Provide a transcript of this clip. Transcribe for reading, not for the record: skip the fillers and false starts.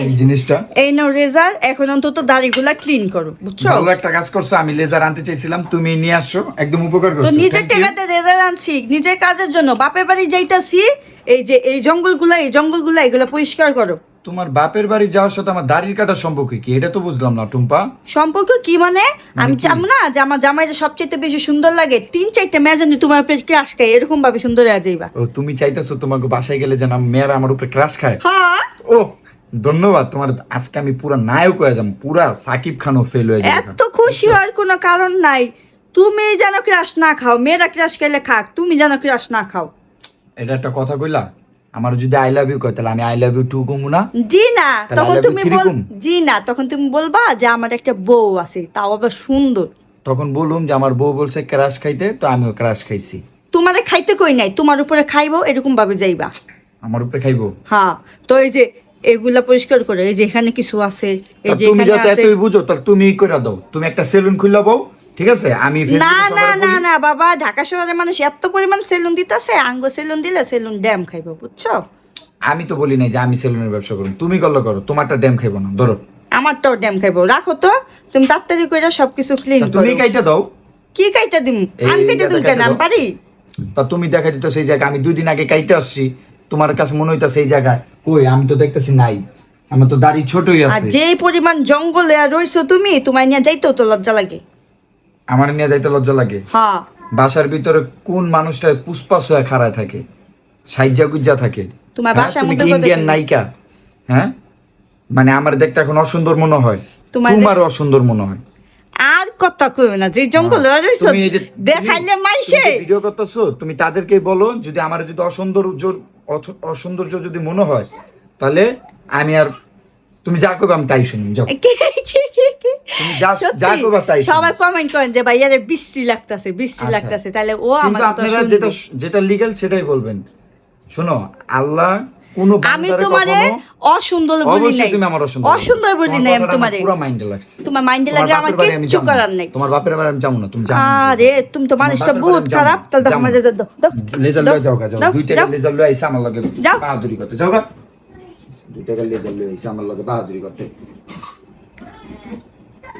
এই জিনিসটা এই নাও রেজার, এখন অন্তত দাড়িগুলা ক্লিন করো, বুঝছো? ভালো একটা কাজ করছো, আমি লেজার আনতে চাইছিলাম, তুমি নিয়ে আসছো, একদম উপকার করছো। তো নিজের টাকাতে রেজার আনছি, নিজের কাজের জন্য। বাপের বাড়ি যাইতাছি, এই যে এই জঙ্গলগুলা এগুলা পরিষ্কার করো। তোমার বাপের বাড়ি যাওয়ার সাথে আমার দাড়ির কাটার সম্পর্ক কি, এটা তো বুঝলাম না টুম্পা। সম্পর্ক কি মানে? আমি চাম না যে আমার জামাইটা সবচেয়ে বেশি সুন্দর লাগে, 3-4টা মেয়ে জানি তোমার উপরে ক্রাশ খায়, এরকম ভাবে সুন্দর হয়ে যাইবা। ও তুমি চাইতেছো তোমাকে বাসায় গেলে যেন মেয়েরা আমার উপরে ক্রাশ খায়? হ্যাঁ। ও ধন্যবাদ তোমার, আজকে আমি পুরা নায়ক হয়ে যাম, পুরা সাকিব খানও ফেল হয়ে যাবে। এত খুশি হওয়ার কোনো কারণ নাই। তুমি যেন ক্রাশ না খাও, মেয়েরা ক্রাশ খেলে খাক, তুমি যেন ক্রাশ না খাও। এটা একটা কথা কইলা, আমার যদি আই লাভ ইউ কয় তাহলে আমি আই লাভ ইউ টু কমু না? জি না, তখন I love you তুমি three কম? জি না, তখন তুমি বলবা যে আমার একটা বউ আছে, তাও আবার সুন্দর। তখন বলুম যে আমার বউ বলছে ক্রাশ খাইতে, তো আমিও ক্রাশ খাইছি। তোমারে খাইতে কই নাই, তোমার উপরে খাইবো, এরকম ভাবে যাইবা। আমার উপরে খাইবো? হ্যাঁ। তো এই যে এগুলা পরিষ্কার করে, এই যে এখানে কিছু আছে, এই যে তুমি এখানে যত আছে। এতই বুঝো তাহলে তুমি করে দাও, তুমি একটা সেলুন খুলে বউ, ঠিক আছে? আমি না ফেসবুকে না সবার না বলি। না বাবা, ঢাকা শহরের মানুষ এত পরিমাণ সেলুন দিতেছে, আঙ্গ সেলুন দিলে সেলুন ড্যাম খাইবো, বুঝছো? আমি তো বলি নাই যে আমি সেলুনের ব্যবসা করব, তুমি করলে করো, তোমারটা ড্যাম খাইবো না, ধরো। আমারটাও ড্যাম খাইবো, রাখো তো। তুমি তাড়াতাড়ি করে সবকিছু ক্লিন তা করো। তুমি কাইটা দাও। কি কাইটা দিম? আমি কাইটা দিম কেন? আমি পারি? তা তুমি দেখা দিত সেই জায়গায়, আমি 2 দিন আগে কাইটা আসছি, তোমার কাছে মনে হইতা সেই জায়গায় কই, আমি তো দেখতেছি নাই, আমার তো দাড়ি ছোটই আর আছে। যে পরিমাণ জঙ্গলে রইছো তুমি, তোমায় নিয়ে যাইতেও তো লজ্জা লাগে। আমার নিয়ে যাইতে লজ্জা লাগে? হ্যাঁ। বাসার ভিতরে কোন মানুষটা পুষ্পাস হয়ে খাড়ায় থাকে, সাইজা গুজ্জা থাকে? তোমার হ্যাঁ, বাসার তুমি মধ্যে কি কত ইন্ডিয়ান কি? নায়িকা? হ্যাঁ, মানে আমার দেখতে এখন অসুন্দর মনে হয়, তোমার অসুন্দর মনে হয়। আর কথা কইও না, যে জঙ্গলে রইছো তুমি এই যে দেখাইলে মাইসে। ভিডিও করতেছো, তুমি তাদেরকে বলো যদি আমার যদি অসৌন্দর্য যদি মনে হয়, তাহলে আমি আর তুমি যা করবে আমি তাই শুনি, যাও। তুমি যা করবে তাই শুনি। সবাই কমেন্ট করেন যে ভাই আরে বিশ্রী লাগতাছে, বিশ্রী আচ্ছা। লাগতাছে, তাহলে ও কিন্তু আমার আপনারা যেটা লিগ্যাল সেটাই বলবেন। শোনো, আল্লাহ কোন আমি তোমারে অসুন্দর বলি অবশ্যই নাই, তুমি আমার অসুন্দর অসুন্দর বলি নাই আমি তোমারে। পুরো মাইন্ডে লাগছে, তোমার মাইন্ডে লাগলে আমার কিচ্ছু করার নাই। তোমার বাপের বাড়ি আমি যাবো না, তুমি জানো। আরে তুমি তো মানুষটা বহুত খারাপ। তাহলে দেখো আমার রেজাল্ট দাও, লেজার লয়ে যাও গা, যাও। 2 টাকা লেজার লয়ে আইসা আমার লগে যাও। বাহাদুরি করতে যাও গা। 2 টাকা লেজার লয়ে আইসা আমার লগে বাহাদুরি করতে।